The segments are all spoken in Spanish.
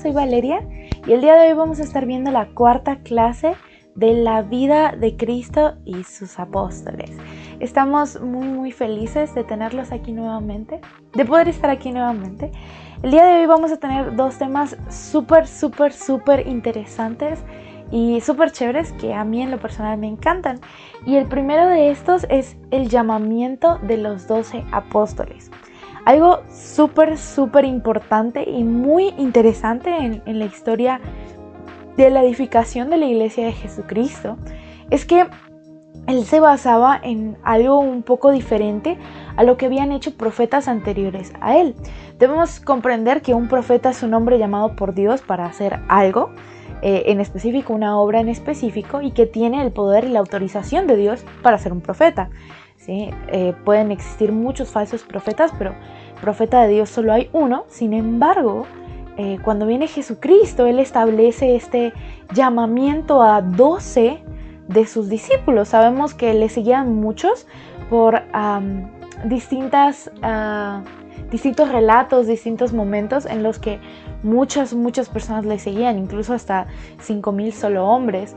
soy Valeria y el día de hoy vamos a estar viendo la cuarta clase de la vida de Cristo y sus apóstoles. Estamos muy felices de tenerlos aquí nuevamente, de poder estar aquí nuevamente. El día de hoy vamos a tener dos temas súper interesantes y súper chéveres que a mí en lo personal me encantan. Y el primero de estos es el llamamiento de los 12 apóstoles. Algo súper importante y muy interesante en la historia de la edificación de la iglesia de Jesucristo es que él se basaba en algo un poco diferente a lo que habían hecho profetas anteriores a él. Debemos comprender que un profeta es un hombre llamado por Dios para hacer algo en específico, una obra en específico, y que tiene el poder y la autorización de Dios para ser un profeta. ¿Sí? Pueden existir muchos falsos profetas, pero profeta de Dios solo hay uno. Sin embargo, cuando viene Jesucristo, Él establece este llamamiento a 12 de sus discípulos. Sabemos que le seguían muchos por distintos relatos, distintos momentos en los que muchas personas le seguían, incluso hasta 5,000 solo hombres.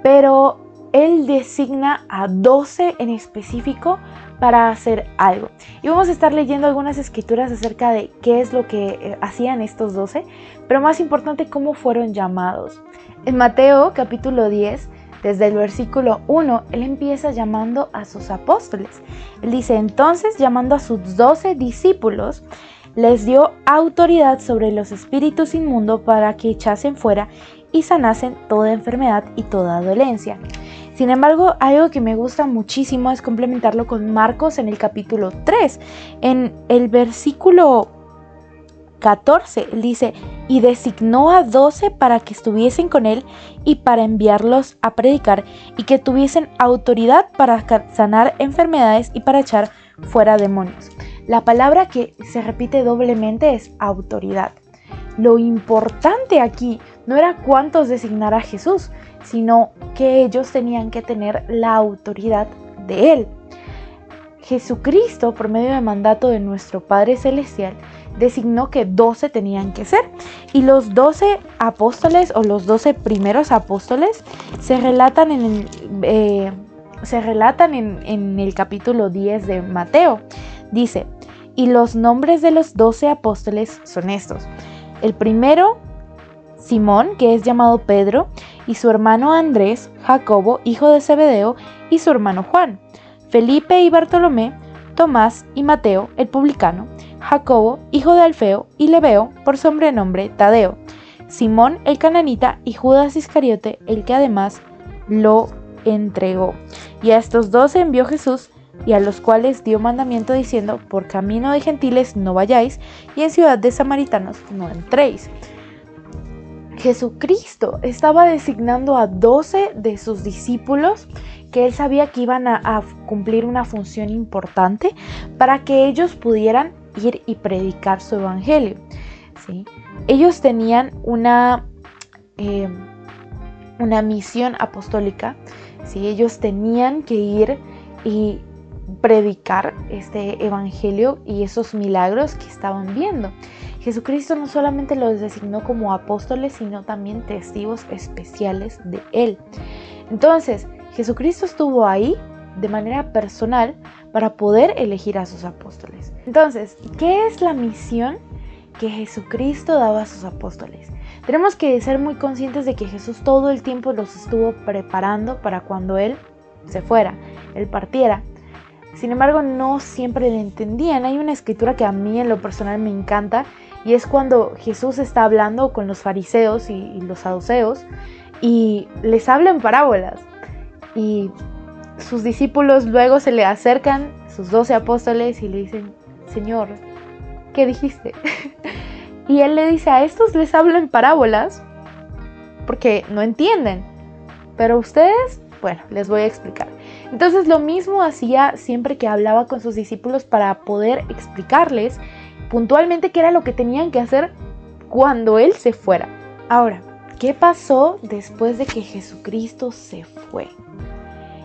Pero Él designa a 12 en específico para hacer algo. Y vamos a estar leyendo algunas escrituras acerca de qué es lo que hacían estos 12, pero más importante, cómo fueron llamados. En Mateo capítulo 10, desde el versículo 1, Él empieza llamando a sus apóstoles. Él dice: entonces, llamando a sus 12 discípulos, les dio autoridad sobre los espíritus inmundos para que echasen fuera y sanasen toda enfermedad y toda dolencia. Sin embargo, algo que me gusta muchísimo es complementarlo con Marcos en el capítulo 3. En el versículo 14, él dice: y designó a 12 para que estuviesen con él y para enviarlos a predicar, y que tuviesen autoridad para sanar enfermedades y para echar fuera demonios. La palabra que se repite doblemente es autoridad. Lo importante aquí no era cuántos designara Jesús, sino que ellos tenían que tener la autoridad de Él. Jesucristo, por medio del mandato de nuestro Padre Celestial, designó que 12 tenían que ser. Y los 12 apóstoles, o los 12 primeros apóstoles, se relatan en el capítulo 10 de Mateo. Dice: y los nombres de los 12 apóstoles son estos. El primero, Simón, que es llamado Pedro, y su hermano Andrés, Jacobo, hijo de Zebedeo, y su hermano Juan, Felipe y Bartolomé, Tomás y Mateo, el publicano, Jacobo, hijo de Alfeo, y Lebeo, por sobrenombre Tadeo, Simón el cananita, y Judas Iscariote, el que además lo entregó. Y a estos 12 envió Jesús, y a los cuales dio mandamiento diciendo: por camino de gentiles no vayáis, y en ciudad de samaritanos no entréis. Jesucristo estaba designando a 12 de sus discípulos que Él sabía que iban a cumplir una función importante para que ellos pudieran ir y predicar su evangelio. ¿Sí? Ellos tenían una misión apostólica. ¿Sí? Ellos tenían que ir y predicar este evangelio y esos milagros que estaban viendo. Jesucristo no solamente los designó como apóstoles, sino también testigos especiales de Él. Entonces, Jesucristo estuvo ahí de manera personal para poder elegir a sus apóstoles. Entonces, ¿qué es la misión que Jesucristo daba a sus apóstoles? Tenemos que ser muy conscientes de que Jesús todo el tiempo los estuvo preparando para cuando Él se fuera, Él partiera. Sin embargo, no siempre le entendían. Hay una escritura que a mí en lo personal me encanta, y es cuando Jesús está hablando con los fariseos y los saduceos y les habla en parábolas. Y sus discípulos luego se le acercan, sus 12 apóstoles, y le dicen: Señor, ¿qué dijiste? Y Él le dice: a estos les hablo en parábolas porque no entienden, pero ustedes, bueno, les voy a explicar. Entonces lo mismo hacía siempre que hablaba con sus discípulos para poder explicarles puntualmente qué era lo que tenían que hacer cuando Él se fuera. Ahora, ¿qué pasó después de que Jesucristo se fue?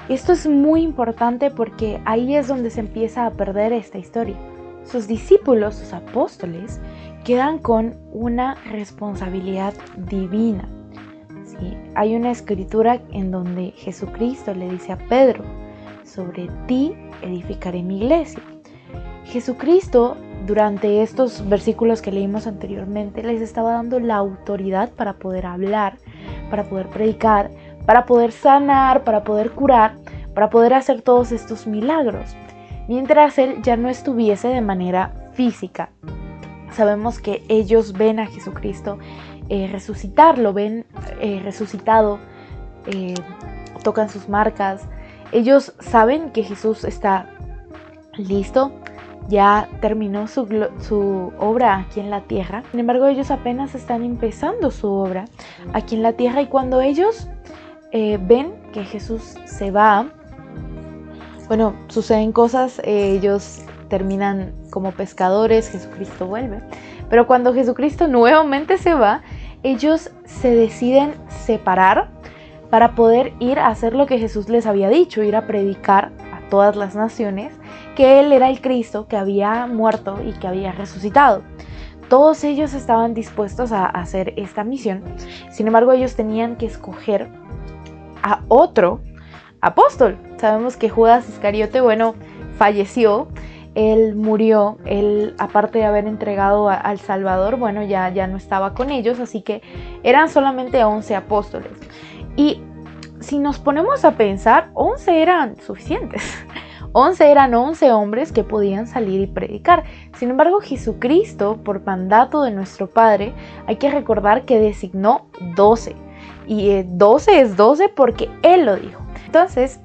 Esto es muy importante porque ahí es donde se empieza a perder esta historia. Sus discípulos, sus apóstoles, quedan con una responsabilidad divina. ¿Sí? Hay una escritura en donde Jesucristo le dice a Pedro: sobre ti edificaré mi iglesia. Jesucristo, durante estos versículos que leímos anteriormente, les estaba dando la autoridad para poder hablar, para poder predicar, para poder sanar, para poder curar, para poder hacer todos estos milagros, mientras Él ya no estuviese de manera física. Sabemos que ellos ven a Jesucristo resucitar, lo ven resucitado, tocan sus marcas. Ellos saben que Jesús está listo, ya terminó su obra aquí en la tierra. Sin embargo, ellos apenas están empezando su obra aquí en la tierra, y cuando ellos ven que Jesús se va, bueno, suceden cosas. Ellos terminan como pescadores, Jesucristo vuelve. Pero cuando Jesucristo nuevamente se va, ellos se deciden separar para poder ir a hacer lo que Jesús les había dicho, ir a predicar a todas las naciones que Él era el Cristo, que había muerto y que había resucitado. Todos ellos estaban dispuestos a hacer esta misión. Sin embargo, ellos tenían que escoger a otro apóstol. Sabemos que Judas Iscariote, falleció. Él murió. Él, aparte de haber entregado al Salvador, ya no estaba con ellos, así que eran solamente 11 apóstoles. Y si nos ponemos a pensar, 11 eran suficientes. 11 eran 11 hombres que podían salir y predicar. Sin embargo, Jesucristo, por mandato de nuestro Padre, hay que recordar que designó 12. Y 12 es 12 porque Él lo dijo. Entonces,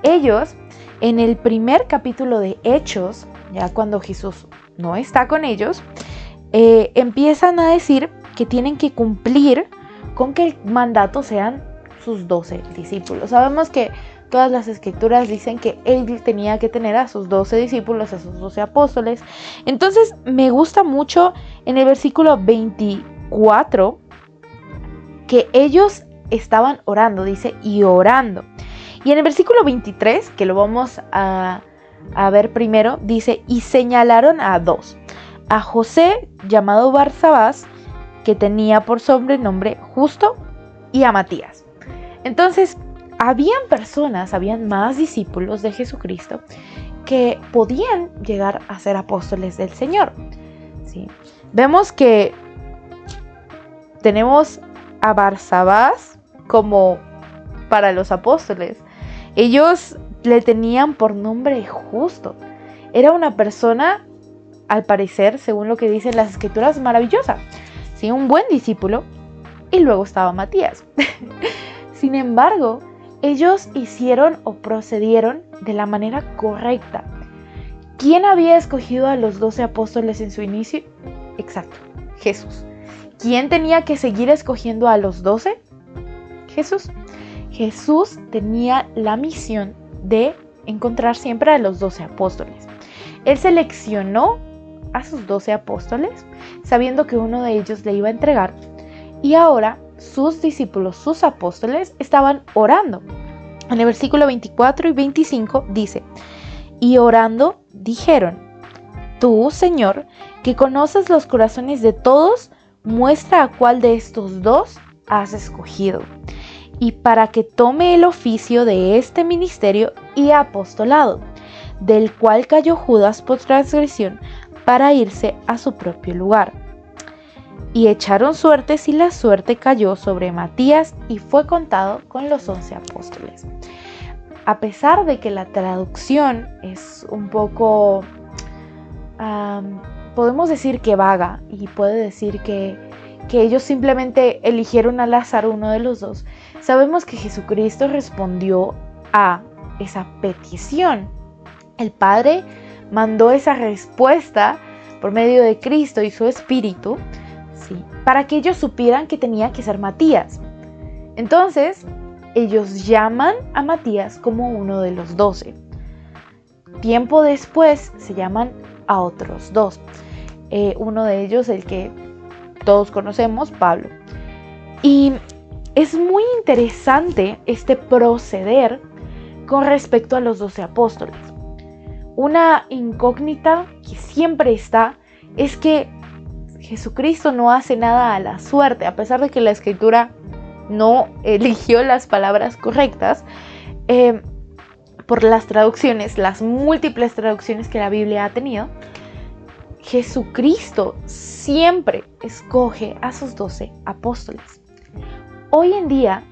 ellos, en el primer capítulo de Hechos, ya cuando Jesús no está con ellos, empiezan a decir que tienen que cumplir con que el mandato sean sus 12 discípulos. Sabemos que todas las escrituras dicen que Él tenía que tener a sus 12 discípulos, a sus 12 apóstoles. Entonces me gusta mucho en el versículo 24 que ellos estaban orando, dice, y orando. Y en el versículo 23, que lo vamos a ver primero, dice, y señalaron a 2, a José, llamado Barsabás, que tenía por sobrenombre Justo, y a Matías. Entonces, habían más discípulos de Jesucristo que podían llegar a ser apóstoles del Señor. ¿Sí? Vemos que tenemos a Barsabás como para los apóstoles. Ellos le tenían por nombre Justo. Era una persona, al parecer, según lo que dicen las escrituras, maravillosa. ¿Sí? Un buen discípulo. Y luego estaba Matías. Sin embargo, ellos hicieron o procedieron de la manera correcta. ¿Quién había escogido a los 12 apóstoles en su inicio? Exacto, Jesús. ¿Quién tenía que seguir escogiendo a los 12? Jesús. Jesús tenía la misión de encontrar siempre a los 12 apóstoles. Él seleccionó a sus 12 apóstoles, sabiendo que uno de ellos le iba a entregar, y ahora sus discípulos, sus apóstoles, estaban orando. En el versículo 24 y 25 dice, y orando dijeron, tú, Señor, que conoces los corazones de todos, muestra a cuál de estos 2 has escogido, y para que tome el oficio de este ministerio y apostolado, del cual cayó Judas por transgresión, para irse a su propio lugar. Y echaron suertes, y la suerte cayó sobre Matías, y fue contado con los 11 apóstoles. A pesar de que la traducción es un poco, podemos decir que vaga, y puede decir que ellos simplemente eligieron al azar uno de los 2, sabemos que Jesucristo respondió a esa petición. El Padre mandó esa respuesta por medio de Cristo y su Espíritu, ¿sí?, para que ellos supieran que tenía que ser Matías. Entonces, ellos llaman a Matías como uno de los 12. Tiempo después se llaman a otros 2. Uno de ellos, el que todos conocemos, Pablo. Y es muy interesante este proceder con respecto a los 12 apóstoles. Una incógnita que siempre está es que Jesucristo no hace nada a la suerte, a pesar de que la Escritura no eligió las palabras correctas, por las traducciones, las múltiples traducciones que la Biblia ha tenido. Jesucristo siempre escoge a sus 12 apóstoles. Hoy en día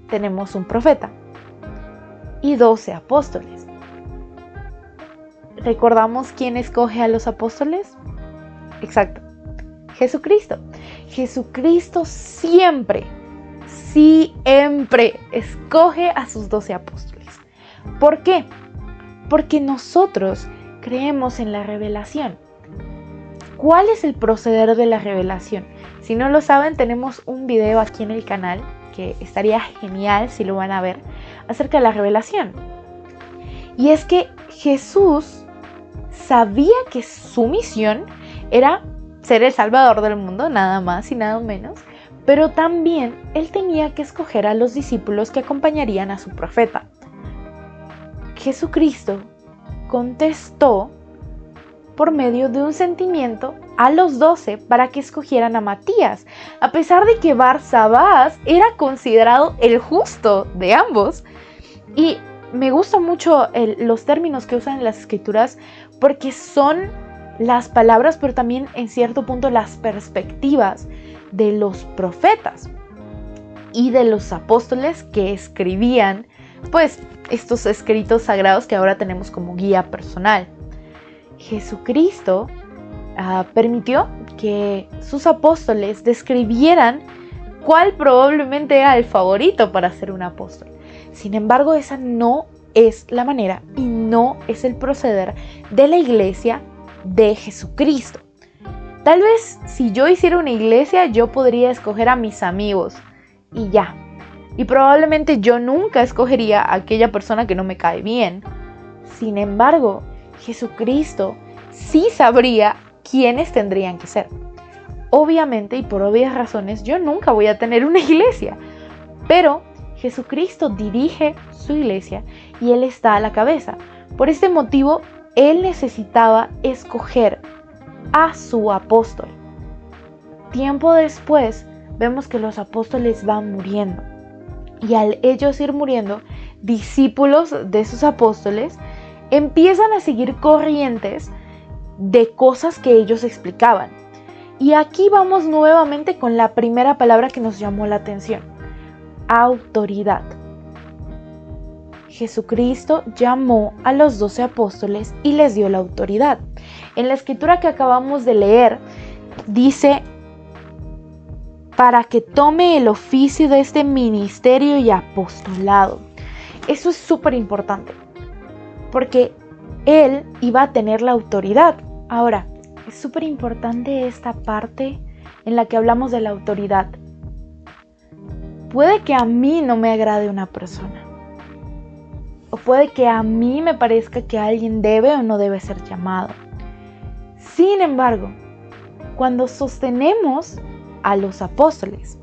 tenemos un profeta y 12 apóstoles. ¿Recordamos quién escoge a los apóstoles? Exacto, Jesucristo. Jesucristo siempre escoge a sus 12 apóstoles. ¿Por qué? Porque nosotros creemos en la revelación. ¿Cuál es el proceder de la revelación? Si no lo saben, tenemos un video aquí en el canal que estaría genial si lo van a ver, acerca de la revelación. Y es que Jesús sabía que su misión era ser el Salvador del mundo, nada más y nada menos, pero también él tenía que escoger a los discípulos que acompañarían a su profeta. Jesucristo contestó por medio de un sentimiento a los 12 para que escogieran a Matías, a pesar de que Barsabás era considerado el justo de ambos. Y me gustan mucho los términos que usan en las Escrituras, porque son las palabras, pero también en cierto punto las perspectivas de los profetas y de los apóstoles que escribían pues estos escritos sagrados que ahora tenemos como guía personal. Jesucristo permitió que sus apóstoles describieran cuál probablemente era el favorito para ser un apóstol. Sin embargo, esa no es la manera y no es el proceder de la iglesia de Jesucristo. Tal vez si yo hiciera una iglesia, yo podría escoger a mis amigos y ya. Y probablemente yo nunca escogería a aquella persona que no me cae bien. Sin embargo, Jesucristo sí sabría quiénes tendrían que ser. Obviamente y por obvias razones, yo nunca voy a tener una iglesia. Pero Jesucristo dirige su iglesia y Él está a la cabeza. Por este motivo, Él necesitaba escoger a su apóstol. Tiempo después, vemos que los apóstoles van muriendo. Y al ellos ir muriendo, discípulos de esos apóstoles empiezan a seguir corrientes de cosas que ellos explicaban. Y aquí vamos nuevamente con la primera palabra que nos llamó la atención: autoridad. Jesucristo llamó a los 12 apóstoles y les dio la autoridad. En la escritura que acabamos de leer, dice: para que tome el oficio de este ministerio y apostolado. Eso es súper importante, porque Él iba a tener la autoridad. Ahora, es súper importante esta parte en la que hablamos de la autoridad. Puede que a mí no me agrade una persona, o puede que a mí me parezca que alguien debe o no debe ser llamado. Sin embargo, cuando sostenemos a los apóstoles,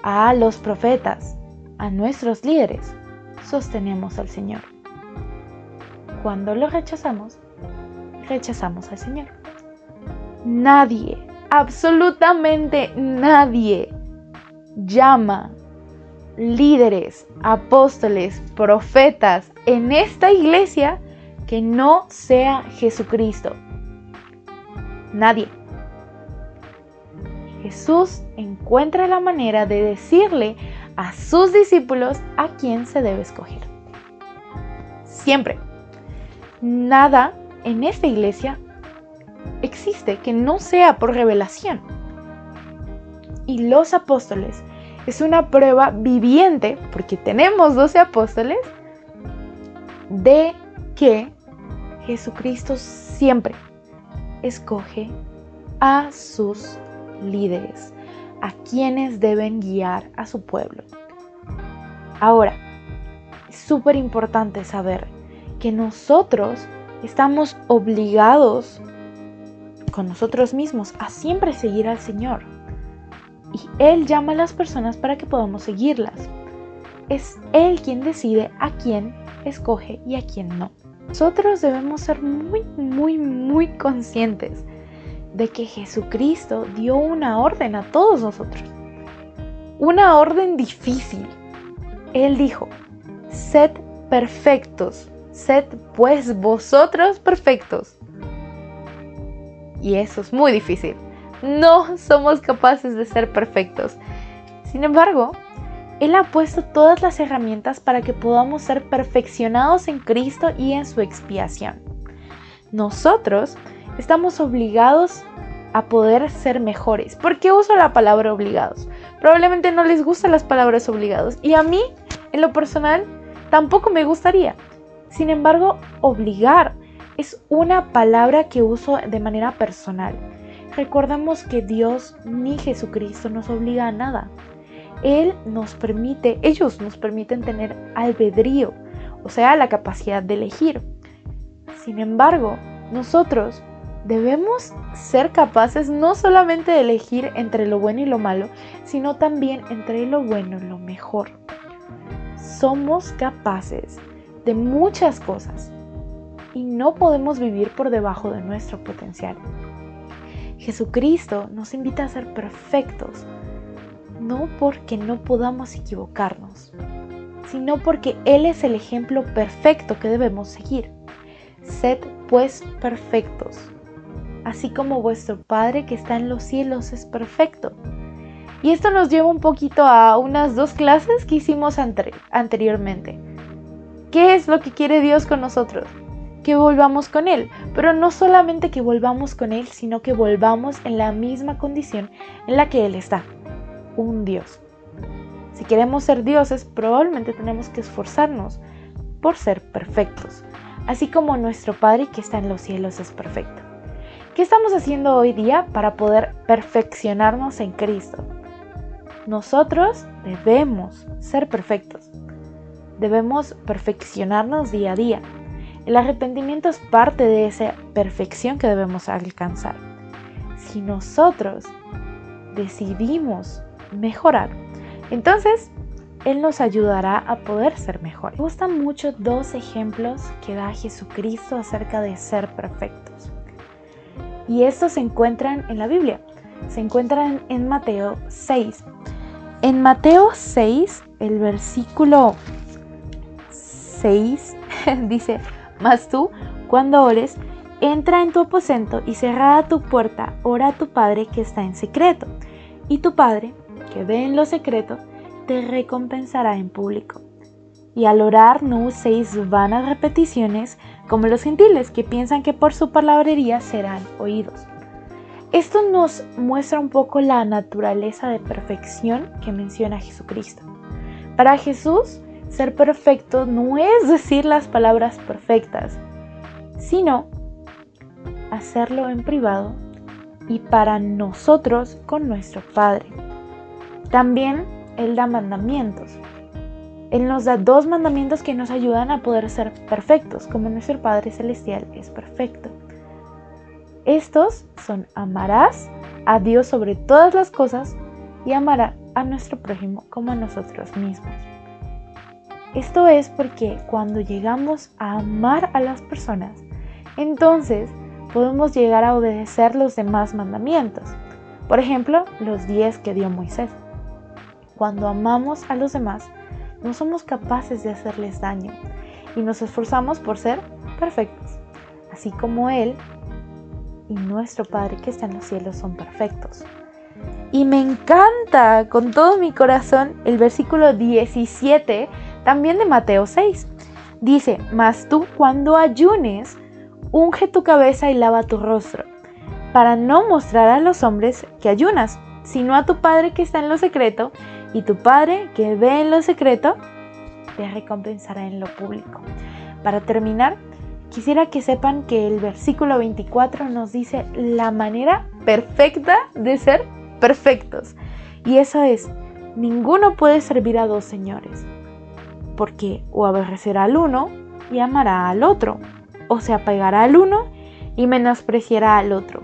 a los profetas, a nuestros líderes, sostenemos al Señor. Cuando lo rechazamos, rechazamos al Señor. Nadie, absolutamente nadie, llama líderes, apóstoles, profetas en esta iglesia que no sea Jesucristo. Nadie. Jesús encuentra la manera de decirle a sus discípulos a quién se debe escoger. Siempre. Nada en esta iglesia existe que no sea por revelación. Y los apóstoles es una prueba viviente, porque tenemos 12 apóstoles, de que Jesucristo siempre escoge a sus líderes, a quienes deben guiar a su pueblo. Ahora, es súper importante saber que nosotros estamos obligados con nosotros mismos a siempre seguir al Señor. Y Él llama a las personas para que podamos seguirlas. Es Él quien decide a quién escoge y a quién no. Nosotros debemos ser muy conscientes de que Jesucristo dio una orden a todos nosotros. Una orden difícil. Él dijo, sed perfectos, sed pues vosotros perfectos. Y eso es muy difícil. No somos capaces de ser perfectos. Sin embargo, Él ha puesto todas las herramientas para que podamos ser perfeccionados en Cristo y en su expiación. Nosotros estamos obligados a poder ser mejores. ¿Por qué uso la palabra obligados? Probablemente no les gustan las palabras obligados. Y a mí, en lo personal, tampoco me gustaría. Sin embargo, obligar es una palabra que uso de manera personal. Recordemos que Dios ni Jesucristo nos obliga a nada. Ellos nos permiten tener albedrío, o sea, la capacidad de elegir. Sin embargo, nosotros debemos ser capaces no solamente de elegir entre lo bueno y lo malo, sino también entre lo bueno y lo mejor. Somos capaces de muchas cosas y no podemos vivir por debajo de nuestro potencial. Jesucristo nos invita a ser perfectos, no porque no podamos equivocarnos, sino porque Él es el ejemplo perfecto que debemos seguir. Sed pues perfectos, así como vuestro Padre que está en los cielos es perfecto. Y esto nos lleva un poquito a unas 2 clases que hicimos anteriormente. ¿Qué es lo que quiere Dios con nosotros? Que volvamos con Él, pero no solamente que volvamos con Él, sino que volvamos en la misma condición en la que Él está, un Dios. Si queremos ser dioses, probablemente tenemos que esforzarnos por ser perfectos, así como nuestro Padre que está en los cielos es perfecto. ¿Qué estamos haciendo hoy día para poder perfeccionarnos en Cristo? Nosotros debemos ser perfectos, debemos perfeccionarnos día a día. El arrepentimiento es parte de esa perfección que debemos alcanzar. Si nosotros decidimos mejorar, entonces Él nos ayudará a poder ser mejores. Me gustan mucho 2 ejemplos que da Jesucristo acerca de ser perfectos. Y estos se encuentran en la Biblia. Se encuentran en Mateo 6. En Mateo 6, el versículo 6 dice: Mas tú, cuando ores, entra en tu aposento y cerrada tu puerta, ora a tu Padre que está en secreto. Y tu Padre, que ve en lo secreto, te recompensará en público. Y al orar no uséis vanas repeticiones como los gentiles, que piensan que por su palabrería serán oídos. Esto nos muestra un poco la naturaleza de perfección que menciona Jesucristo. Para Jesús, ser perfecto no es decir las palabras perfectas, sino hacerlo en privado y para nosotros con nuestro Padre. También Él da mandamientos. Él nos da 2 mandamientos que nos ayudan a poder ser perfectos, como nuestro Padre Celestial es perfecto. Estos son: amarás a Dios sobre todas las cosas y amarás a nuestro prójimo como a nosotros mismos. Esto es porque cuando llegamos a amar a las personas, entonces podemos llegar a obedecer los demás mandamientos. Por ejemplo, los 10 que dio Moisés. Cuando amamos a los demás, no somos capaces de hacerles daño y nos esforzamos por ser perfectos, así como Él y nuestro Padre que está en los cielos son perfectos. Y me encanta con todo mi corazón el versículo 17 también de Mateo 6. Dice: Mas tú, cuando ayunes, unge tu cabeza y lava tu rostro, para no mostrar a los hombres que ayunas, sino a tu Padre que está en lo secreto, y tu Padre que ve en lo secreto te recompensará en lo público. Para terminar, quisiera que sepan que el versículo 24 nos dice la manera perfecta de ser perfectos. Y eso es: ninguno puede servir a 2 señores, porque o aborrecerá al uno y amará al otro, o se apegará al uno y menospreciará al otro.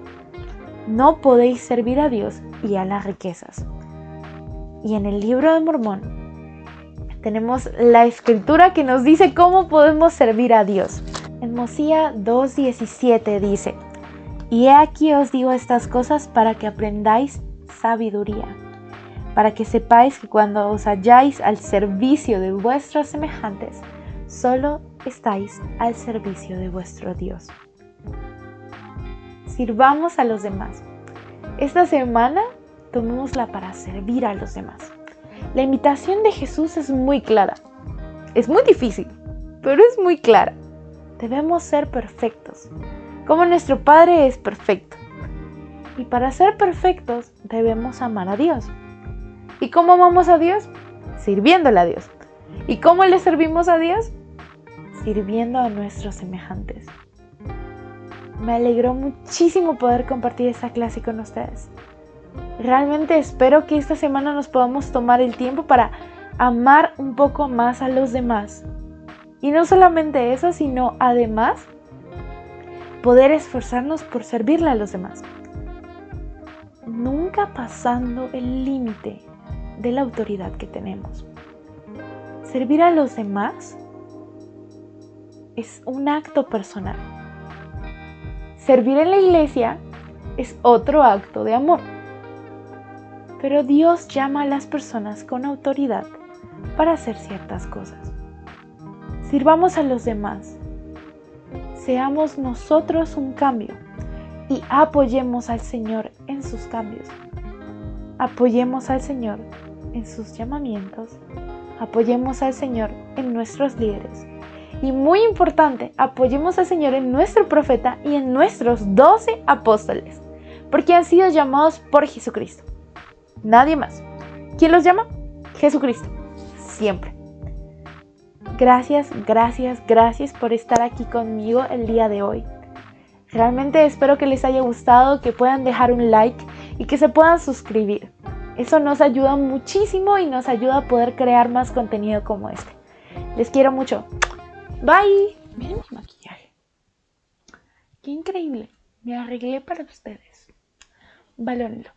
No podéis servir a Dios y a las riquezas. Y en el libro de Mormón tenemos la escritura que nos dice cómo podemos servir a Dios. En Mosía 2:17 dice: Y he aquí os digo estas cosas para que aprendáis sabiduría, para que sepáis que cuando os halláis al servicio de vuestros semejantes, solo estáis al servicio de vuestro Dios. Sirvamos a los demás. Esta semana tomémosla para servir a los demás. La invitación de Jesús es muy clara. Es muy difícil, pero es muy clara. Debemos ser perfectos, como nuestro Padre es perfecto. Y para ser perfectos debemos amar a Dios. ¿Y cómo amamos a Dios? Sirviéndole a Dios. ¿Y cómo le servimos a Dios? Sirviendo a nuestros semejantes. Me alegró muchísimo poder compartir esta clase con ustedes. Realmente espero que esta semana nos podamos tomar el tiempo para amar un poco más a los demás. Y no solamente eso, sino además poder esforzarnos por servirle a los demás. Nunca pasando el límite de la autoridad que tenemos. Servir a los demás es un acto personal. Servir en la iglesia es otro acto de amor. Pero Dios llama a las personas con autoridad para hacer ciertas cosas. Sirvamos a los demás. Seamos nosotros un cambio y apoyemos al Señor en sus cambios. Apoyemos al Señor en sus llamamientos. Apoyemos al Señor en nuestros líderes. Y muy importante, apoyemos al Señor en nuestro profeta y en nuestros 12 apóstoles, porque han sido llamados por Jesucristo. Nadie más. ¿Quién los llama? Jesucristo. Siempre. Gracias por estar aquí conmigo el día de hoy. Realmente espero que les haya gustado, que puedan dejar un like y que se puedan suscribir. Eso nos ayuda muchísimo y nos ayuda a poder crear más contenido como este. Les quiero mucho. Bye. Miren mi maquillaje. Qué increíble. Me arreglé para ustedes. Valórenlo.